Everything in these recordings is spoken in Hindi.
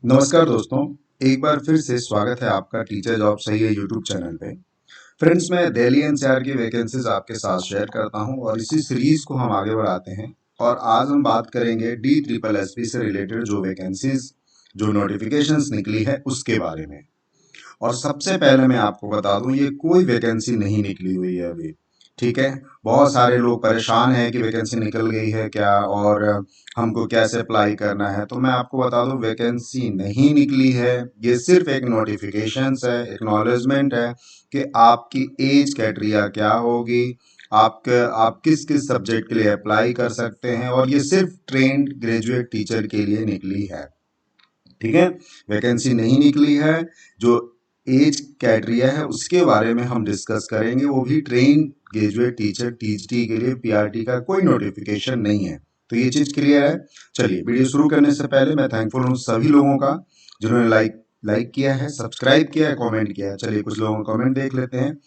नमस्कार दोस्तों, एक बार फिर से स्वागत है आपका टीचर जॉब सही है यूट्यूब चैनल पे। फ्रेंड्स, मैं दिल्ली एनसीआर की वैकेंसीज आपके साथ शेयर करता हूं और इसी सीरीज को हम आगे बढ़ाते हैं। और आज हम बात करेंगे डी ट्रिपल एस पी से रिलेटेड जो वैकेंसीज जो नोटिफिकेशंस निकली है उसके बारे में। और सबसे पहले मैं आपको बता दूं, ये कोई वैकेंसी नहीं निकली हुई है अभी। ठीक है, बहुत सारे लोग परेशान हैं कि वैकेंसी निकल गई है क्या और हमको कैसे अप्लाई करना है। तो मैं आपको बता दूं, वैकेंसी नहीं निकली है। ये सिर्फ एक नोटिफिकेशंस है, एक्नॉलेजमेंट है कि आपकी एज क्राइटेरिया क्या होगी, आप किस किस सब्जेक्ट के लिए अप्लाई कर सकते हैं। और ये सिर्फ ट्रेंड ग्रेजुएट टीचर के लिए निकली है। ठीक है, वैकेंसी नहीं निकली है। जो एज क्राइटेरिया है उसके बारे में हम डिस्कस करेंगे, वो भी ट्रेन ग्रेजुएट टीचर टीजीटी के लिए पीआरटी का कोई नोटिफिकेशन नहीं है। तो ये चीज क्लियर है। चलिए, वीडियो शुरू करने से पहले मैं थैंकफुल हूँ सभी लोगों का जिन्होंने लाइक किया है, सब्सक्राइब किया है, कमेंट किया है। चलिए कुछ लोगों का कमेंट देख लेते हैं।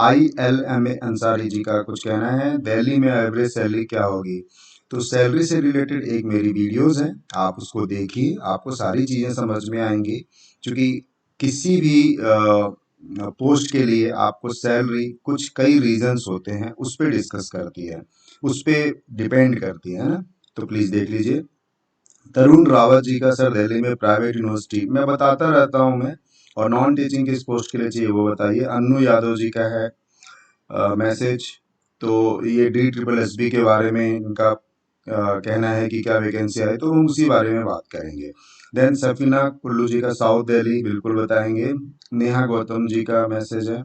ILMA अंसारी जी का कुछ कहना है, दिल्ली में एवरेज सैलरी क्या होगी। तो सैलरी से रिलेटेड एक मेरी वीडियोस है, आप उसको देखिए, आपको सारी चीज़ें समझ में आएंगी। क्योंकि किसी भी पोस्ट के लिए आपको सैलरी कुछ कई रीजंस होते हैं, उस पर डिस्कस करती है, उस पर डिपेंड करती है ना। तो प्लीज़ देख लीजिए। तरुण रावत जी का, सर दिल्ली में प्राइवेट यूनिवर्सिटी मैं बताता रहता हूँ मैं, और नॉन टीचिंग किस पोस्ट के लिए चाहिए वो बताइए। अन्नू यादव जी का है मैसेज। तो ये डी ट्रिपल एस बी के बारे में इनका कहना है कि क्या वैकेंसी आई, तो हम उसी बारे में बात करेंगे। देन सफीना कुल्लू जी का साउथ दिल्ली बिल्कुल बताएंगे। नेहा गौतम जी का मैसेज है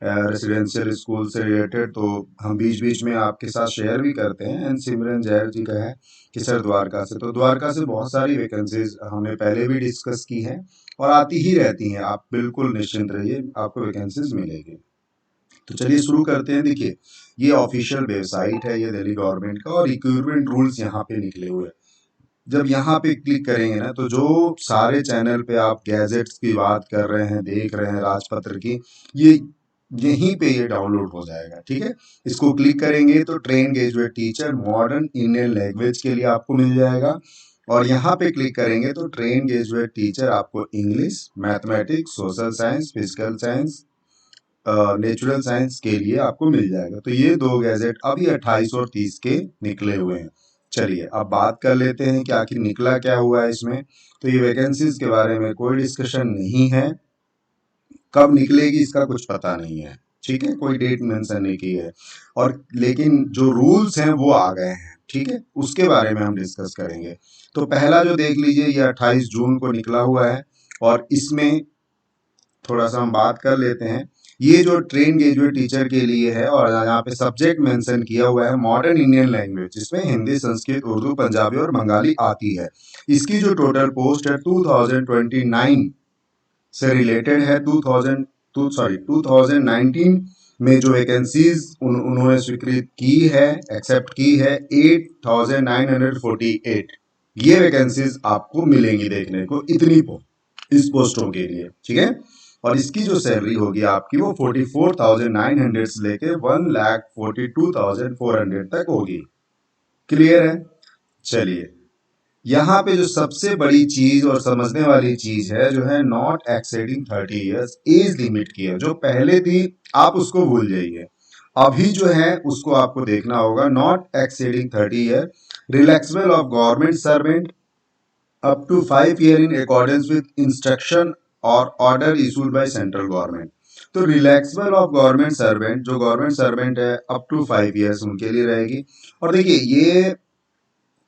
रेसिडेंशियल स्कूल से रिलेटेड, तो हम बीच बीच में आपके साथ शेयर भी करते हैं। एंड सिमरन जैर जी का है कि सर द्वारका से, तो द्वारका से बहुत सारी वैकेंसीज हमने पहले भी डिस्कस की है और आती ही रहती हैं। आप बिल्कुल निश्चिंत रहिए, आपको वैकेंसीज मिलेगी। तो चलिए शुरू करते हैं। देखिए, ये ऑफिशियल वेबसाइट है ये दिल्ली गवर्नमेंट का, और रिक्रूटमेंट रूल्स यहाँ पे निकले हुए हैं। जब यहाँ पे क्लिक करेंगे ना, तो जो सारे चैनल पे आप गैजेट्स की बात कर रहे हैं, देख रहे हैं राजपत्र की, ये यहीं पे ये डाउनलोड हो जाएगा। ठीक है, इसको क्लिक करेंगे तो train graduate teacher modern Indian language के लिए आपको मिल जाएगा। और यहाँ पे क्लिक करेंगे तो ट्रेन ग्रेजुएट टीचर आपको English, mathematics, social science, physical science, natural science के लिए आपको मिल जाएगा। तो ये दो गैजेट अभी 28 और 30 के निकले हुए हैं। चलिए अब बात कर लेते हैं कि आखिर निकला क्या हुआ है इसमें। तो ये वैकेंसीज के बारे में कोई डिस्कशन नहीं है, कब निकलेगी इसका कुछ पता नहीं है। ठीक है, कोई डेट मेंशन नहीं की है। और लेकिन जो रूल्स हैं वो आ गए हैं। ठीक है, उसके बारे में हम डिस्कस करेंगे। तो पहला जो देख लीजिए, ये 28 जून को निकला हुआ है। और इसमें थोड़ा सा हम बात कर लेते हैं। ये जो ट्रेन ग्रेजुएट टीचर के लिए है, और यहाँ पे सब्जेक्ट मेंशन किया हुआ है मॉडर्न इंडियन लैंग्वेज, जिसमें हिंदी, संस्कृत, उर्दू, पंजाबी और बंगाली आती है। इसकी जो टोटल पोस्ट है 2029 से रिलेटेड है। 2019 में जो वैकेंसीज उन्होंने स्वीकृत की है, एक्सेप्ट की है 8948। ये वैकेंसीज आपको मिलेंगी देखने को, इतनी इस पोस्टों के लिए। ठीक है, और इसकी जो सैलरी होगी आपकी वो 44,900 से लेके 1,42,400 तक होगी। क्लियर है। चलिए, यहाँ पे जो सबसे बड़ी चीज और समझने वाली चीज है, जो है not exceeding 30 years age limit की है। जो पहले थी आप उसको भूल जाइए, अभी जो है उसको आपको देखना होगा। Not exceeding 30 year, relaxable of government servant up to 5 year in accordance with instruction और order issued by central government. तो रिलैक्सेबल ऑफ गवर्नमेंट सर्वेंट, जो गवर्नमेंट सर्वेंट है अप टू 5 ईयर्स उनके लिए रहेगी। और देखिए, ये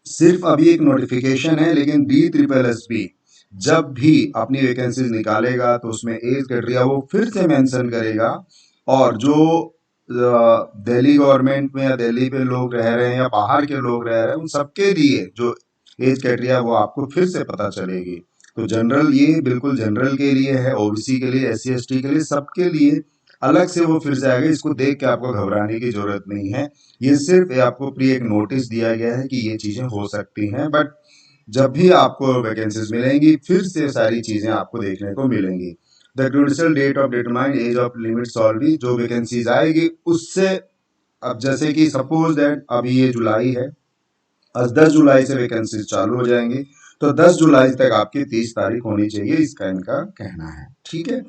सिर्फ अभी एक नोटिफिकेशन है, लेकिन डी ट्रिपल एस पी जब भी अपनी वैकेंसीज निकालेगा तो उसमें एज क्राइटेरिया वो फिर से मेंशन करेगा। और जो दिल्ली गवर्नमेंट में या दिल्ली पे लोग रह रहे हैं या बाहर के लोग रह रहे हैं, उन सबके लिए जो एज क्राइटेरिया वो आपको फिर से पता चलेगी। तो जनरल, ये बिल्कुल जनरल के लिए है, ओबीसी के लिए, SC ST के लिए, सबके लिए अलग से वो फिर से आएगा। इसको देख के आपको घबराने की जरूरत नहीं है। ये सिर्फ आपको प्री एक नोटिस दिया गया है कि ये चीजें हो सकती हैं, बट जब भी आपको वैकेंसीज मिलेंगी फिर से सारी चीजें आपको देखने को मिलेंगी। The crucial date of determine age of limit सॉल्वी, जो वैकेंसीज आएगी उससे, अब जैसे कि सपोज दैट अभी ये जुलाई है, 10 जुलाई से वैकेंसीज चालू हो जाएंगी। तो 10 जुलाई तक आपकी 30 तारीख होनी चाहिए, इसका इनका कहना है। ठीक है,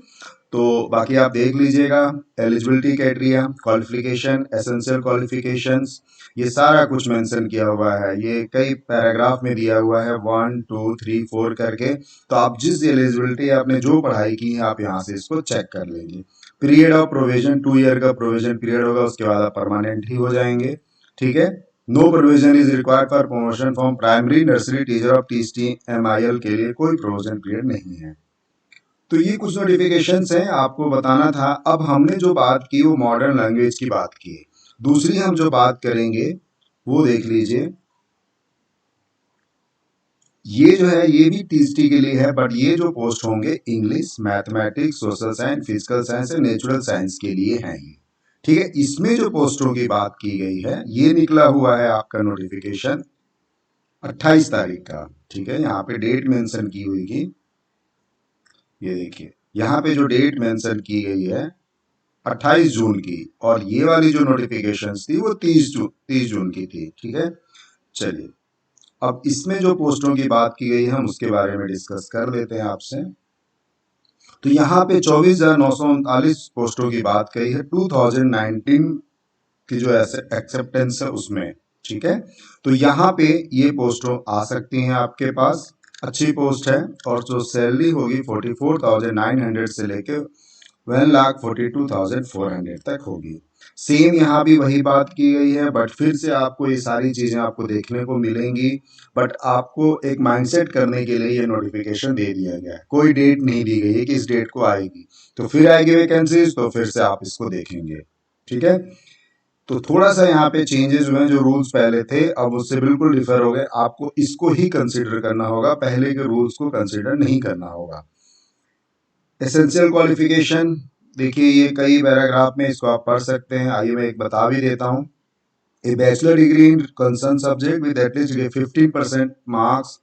तो बाकी आप देख लीजिएगा। Eligibility criteria, qualification, essential qualifications, ये सारा कुछ मेंशन किया हुआ है। ये कई पैराग्राफ में दिया हुआ है, 1 2 3 4 करके। तो आप जिस एलिजिबिलिटी आपने जो पढ़ाई की है आप यहाँ से इसको चेक कर लेंगे। पीरियड ऑफ प्रोविजन 2 ईयर का प्रोविजन पीरियड होगा, उसके बाद आप परमानेंट ही हो जाएंगे। ठीक है, no provision is required for promotion from primary nursery teacher of TST-MIL के लिए कोई प्रोविजन पीरियड नहीं है। तो ये कुछ नोटिफिकेशंस हैं, आपको बताना था। अब हमने जो बात की वो मॉडर्न लैंग्वेज की बात की। दूसरी हम जो बात करेंगे वो देख लीजिए। ये जो है ये भी TST के लिए है, बट ये जो पोस्ट होंगे English, mathematics, social science, physical science and natural science के लिए हैं ये। ठीक है, इसमें जो पोस्टों की बात की गई है ये निकला हुआ है आपका नोटिफिकेशन 28 तारीख का। ठीक है, यहाँ पे डेट मेंशन की हुई थी, ये देखिए यहाँ पे जो डेट मेंशन की गई है 28 जून की, और ये वाली जो नोटिफिकेशंस थी वो 30 जून की थी। ठीक है, चलिए अब इसमें जो पोस्टों की बात की गई है हम उसके बारे में डिस्कस कर लेते हैं आपसे। तो यहाँ पे 24,939 पोस्टों की बात कही है 2019 की जो एक्सेप्टेंस है उसमें। ठीक है, तो यहाँ पे ये पोस्टों आ सकती हैं आपके पास, अच्छी पोस्ट है, और जो सैलरी होगी 44,900 से लेके 1,42,400 तक होगी। सेम यहाँ भी वही बात की गई है, बट फिर से आपको ये सारी चीजें आपको देखने को मिलेंगी। बट आपको एक माइंडसेट करने के लिए ये नोटिफिकेशन दे दिया गया है, कोई डेट नहीं दी गई है कि इस डेट को आएगी, तो फिर आएगी वैकेंसीज तो फिर से आप इसको देखेंगे। ठीक है, तो थोड़ा सा यहाँ पे चेंजेस हुए हैं, जो रूल्स पहले थे अब उससे बिल्कुल डिफर हो गए। आपको इसको ही कंसिडर करना होगा, पहले के रूल्स को कंसिडर नहीं करना होगा। एसेंशियल क्वालिफिकेशन देखिए, ये कई पैराग्राफ में इसको आप पढ़ सकते हैं, आइए मैं एक बता भी देता हूँ। A bachelor degree in concern subject with at least 15% marks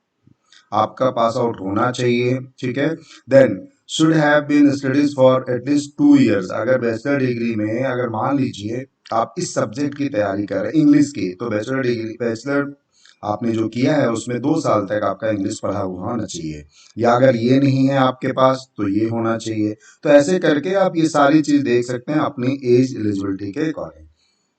आपका पास आउट होना चाहिए। ठीक है, then should have been studies for at least 2 years. अगर बैचलर डिग्री में अगर मान लीजिए आप इस सब्जेक्ट की तैयारी कर रहे हैं इंग्लिश की, तो बैचलर आपने जो किया है उसमें 2 साल तक आपका इंग्लिश पढ़ा हुआ होना चाहिए, या अगर ये नहीं है आपके पास तो ये होना चाहिए। तो ऐसे करके आप ये सारी चीज देख सकते हैं अपनी एज एलिजिबिलिटी के अकॉर्डिंग।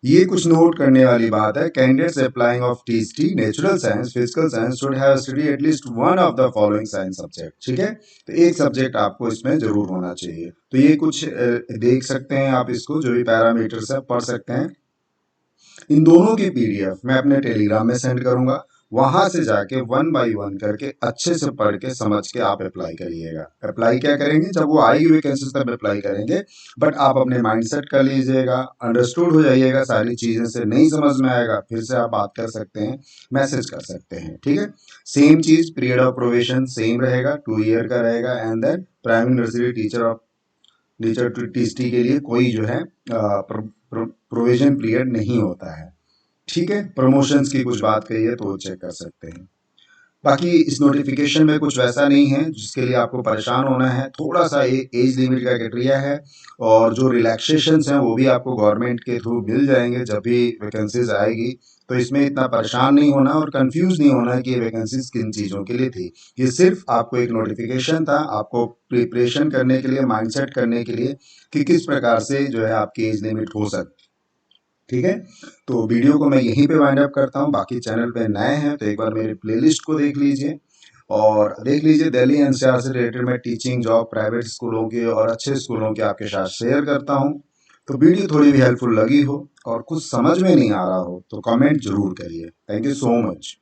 ये कुछ नोट करने वाली बात है, candidates applying of TST natural science, physical science should have study at least one of the following science subject. ठीक है, तो एक सब्जेक्ट आपको इसमें जरूर होना चाहिए। तो ये कुछ देख सकते हैं आप, इसको जो भी पैरामीटर्स है पढ़ सकते हैं। इन दोनों की PDF मैं अपने टेलीग्राम में सेंड करूंगा, वहां से जाके 1 बाय 1 करके अच्छे से पढ़ के समझ के आप अप्लाई करिएगा। अप्लाई क्या करेंगे, जब वो आएगी वैकेंसी तब अप्लाई करेंगे, बट आप अपने माइंड सेट कर लीजिएगा, अंडरस्टूड हो जाइएगा सारी चीजें। से नहीं समझ में आएगा फिर से आप बात कर सकते हैं, मैसेज कर सकते हैं। ठीक है, सेम चीज, पीरियड ऑफ प्रोबेशन सेम रहेगा, 2 ईयर का रहेगा, and then primary nursery teacher to TST के लिए कोई जो है प्रोविजन पीरियड नहीं होता है। ठीक है, प्रमोशंस की कुछ बात कही है तो वो चेक कर सकते हैं। बाकी इस नोटिफिकेशन में कुछ वैसा नहीं है जिसके लिए आपको परेशान होना है। थोड़ा सा एज लिमिट का क्राइटेरिया है, और जो रिलैक्सेशंस हैं वो भी आपको गवर्नमेंट के थ्रू मिल जाएंगे जब भी वैकेंसीज आएगी। तो इसमें इतना परेशान नहीं होना और कंफ्यूज नहीं होना कि ये वैकेंसीज किन चीज़ों के लिए थी। ये सिर्फ आपको एक नोटिफिकेशन था, आपको प्रिपरेशन करने के लिए, माइंडसेट करने के लिए कि किस प्रकार से जो है आपकी एज लिमिट हो सकती। ठीक है, तो वीडियो को मैं यहीं पे वाइंड अप करता हूँ। बाकी चैनल पे नए हैं तो एक बार मेरी प्लेलिस्ट को देख लीजिए, और देख लीजिए दिल्ली NCR से रिलेटेड मैं टीचिंग जॉब, प्राइवेट स्कूलों के और अच्छे स्कूलों के आपके साथ शेयर करता हूँ। तो वीडियो थोड़ी भी हेल्पफुल लगी हो और कुछ समझ में नहीं आ रहा हो तो कमेंट जरूर करिए। Thank you so much.